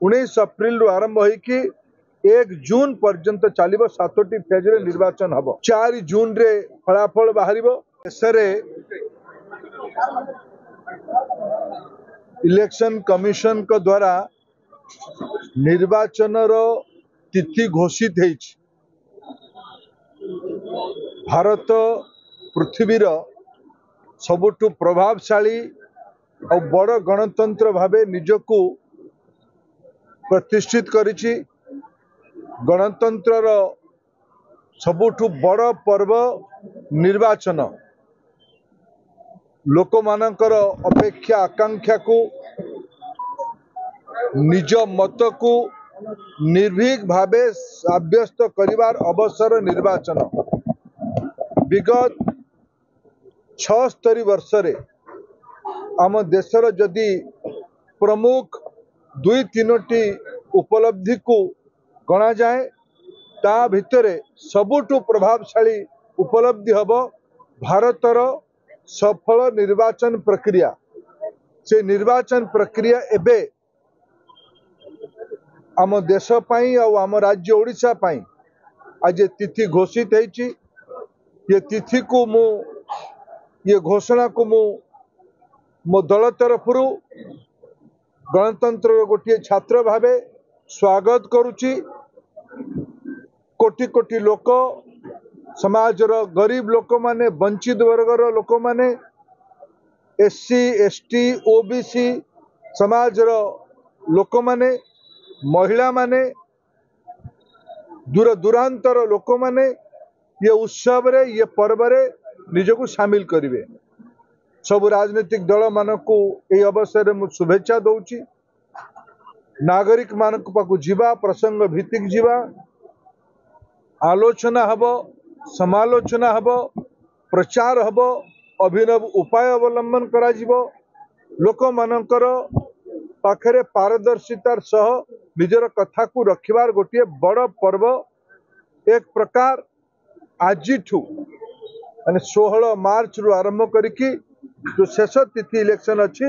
19 April आरंभ होइकी 1 जून पर्यंत चलिबो 7टी phase रे निर्वाचन हबो। 4 जून रे फलाफल बाहरिबो। देश रे इलेक्शन कमिशन को द्वारा निर्वाचन रो तिथि घोषित होइछि। भारत पृथ्वीर सबुठु प्रभावशाली और बड़ गणतंत्र भावे निजको प्रतिष्ठित करिछि। गणतंत्र सबुठु बड़ पर्व निर्वाचन लोक मानकर अपेक्षा आकांक्षा को निज मत को निर्भीक भावे साब्यस्त करिवार अवसर निर्वाचन। विगत 76 वर्ष रे आम देशर जदि प्रमुख 2-3टी उपलब्धि को गणा जाए ता भितरे सबुठु प्रभावशाली उपलब्धि हब भारतर सफल निर्वाचन प्रक्रिया। से निर्वाचन प्रक्रिया एबे आम देश पाई और आम राज्य ओडिशा पाई आज तिथि घोषित होइछि। ये तिथि को मु ये घोषणा को मो दल तरफ गणतंत्र गोटे छात्र भावे स्वागत करुच्ची। कोटि कोटि लोक समाजर गरीब लोक माने वंचित वर्गर लोक माने एससी एसटी ओबीसी समाजर लोक माने महिला माने दूर दूरांतर लोक माने ये उत्सव रे ये पर्व रे निजको शामिल करिवे। सब राजनीतिक दल मानक ये अवसर में शुभेच्छा दौची। नागरिक मानक पाकु जीवा प्रसंग भित्तिक जीवा आलोचना हब समालोचना हब प्रचार हब अभिनव उपाय अवलंबन करा जीवो। लोक मानकर पाखरे पारदर्शितार सह निजर कथा को रखिबार गोटे बड़ पर्व। एक प्रकार आजिठू माने 16 मार्च रु आरंभ करिकी जो शेष तिथि इलेक्शन अच्छी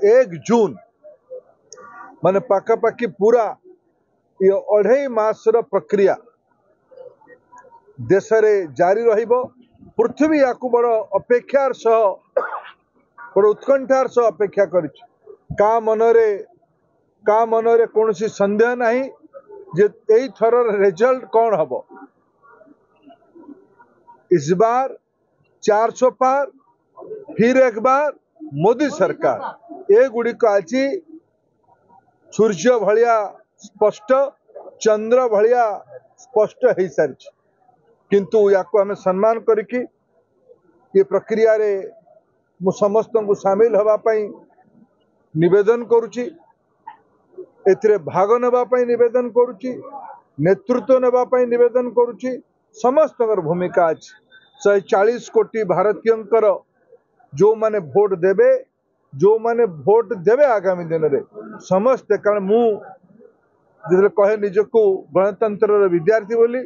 1 जून माने पाखापाखि पूरा ये 2.5 मास प्रक्रिया देश रे जारी रहिबो। पृथ्वी याकू बड़ अपेक्षार सह बड़ उत्कंठार सह अपेक्षा करिछि। का मनरे कौनसी संदेह नहीं जे एई थरर रिजल्ट कौन हबो। इस बार 400 पार फिर एक बार मोदी सरकार ए गुड़ी को आज सूर्य भलिया स्पष्ट चंद्र भलिया स्पष्ट हो सारी। किंतु याको हमें सम्मान करिकी ये प्रक्रिया रे मु समस्त को शामिल हवा पाई निवेदन करुची। एथिरे भाग नेबा पाई निवेदन करुची। नेतृत्व नेबा पाई निवेदन करुची। समस्त भूमिका अछि। 140 कोटी भारतीयंकर जो माने भोट देवे आगामी दिन में समस्ते। कारण मु कहे निजको गणतंत्र विद्यार्थी बोली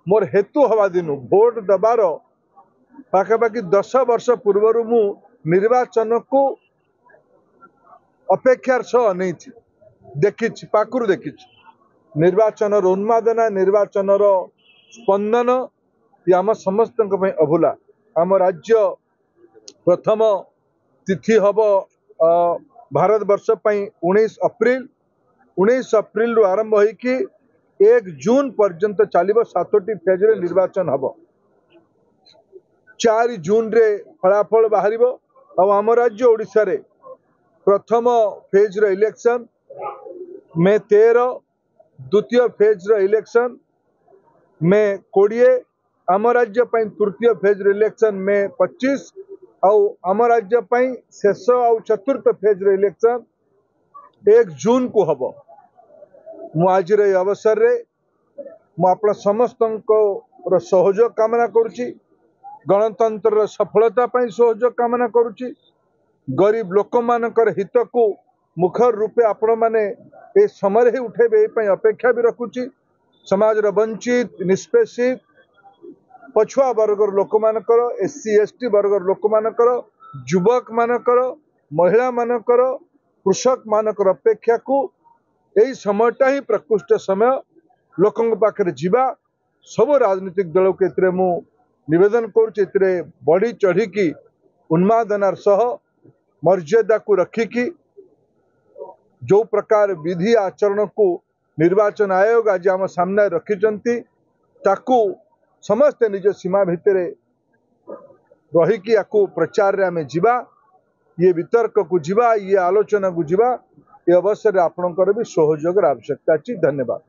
मोर हेतु हवा दिनु भोट दबार पाखापाखि 10 वर्ष पूर्व मु निर्वाचन को अपेक्षार सह नहीं देखी पाखुर देखी निर्वाचन उन्मादना निर्वाचन स्पंदन ये आम समस्त अभूला। आम राज्य प्रथम तिथि हब भारत वर्ष 19 एप्रिल आरंभ होइकी 1 जून पर्यंत चलिबो 7टी फेज रे निर्वाचन हब। 4 जून रे फलाफल बाहरिबो और आम राज्य ओडिशा रे प्रथम फेज रे इलेक्शन मे 13, द्वितीय फेज रे इलेक्शन मे 20, आम राज्य पई तृतीय फेज रे इलेक्शन मे 25 और आम राज्य पई शेष और चतुर्थ फेज रे इलेक्शन 1 जून को हब। मु आज रे अवसर रे मु आपन समस्त को सहयोग कामना करुची। गणतंत्र सफलता पई सहयोग कामना करुची। गरीब लोक मानकर हित को मुखर रूपे आपण माने ए समय ही उठेबे ए पई अपेक्षा भी रखुची। समाज रो वंचित निष्पेषित पछुआ वर्गर लोक मानकर एससी एसटी वर्गर लोक मानकर युवक मानकर महिला मानकर कृषक मानकर अपेक्षा को यही समयटा ही प्रकृष्ट समय लोकों पाखे जीवा सब राजनीतिक दल को एतिरे मु निवेदन करुचे बढ़ी चढ़ी की उन्मादनार सह मर्यादा को रखिकी जो प्रकार विधि आचरण को निर्वाचन आयोग आज आम सामने रखिंट ताकू समस्ते निज सीमा भितर रहीकि प्रचार रे आमे जीवा ये वितर्क को जीवा ये आलोचना को जीवा ये अवसर आपणकर भी सहयोग आवश्यकता अच्छी। धन्यवाद।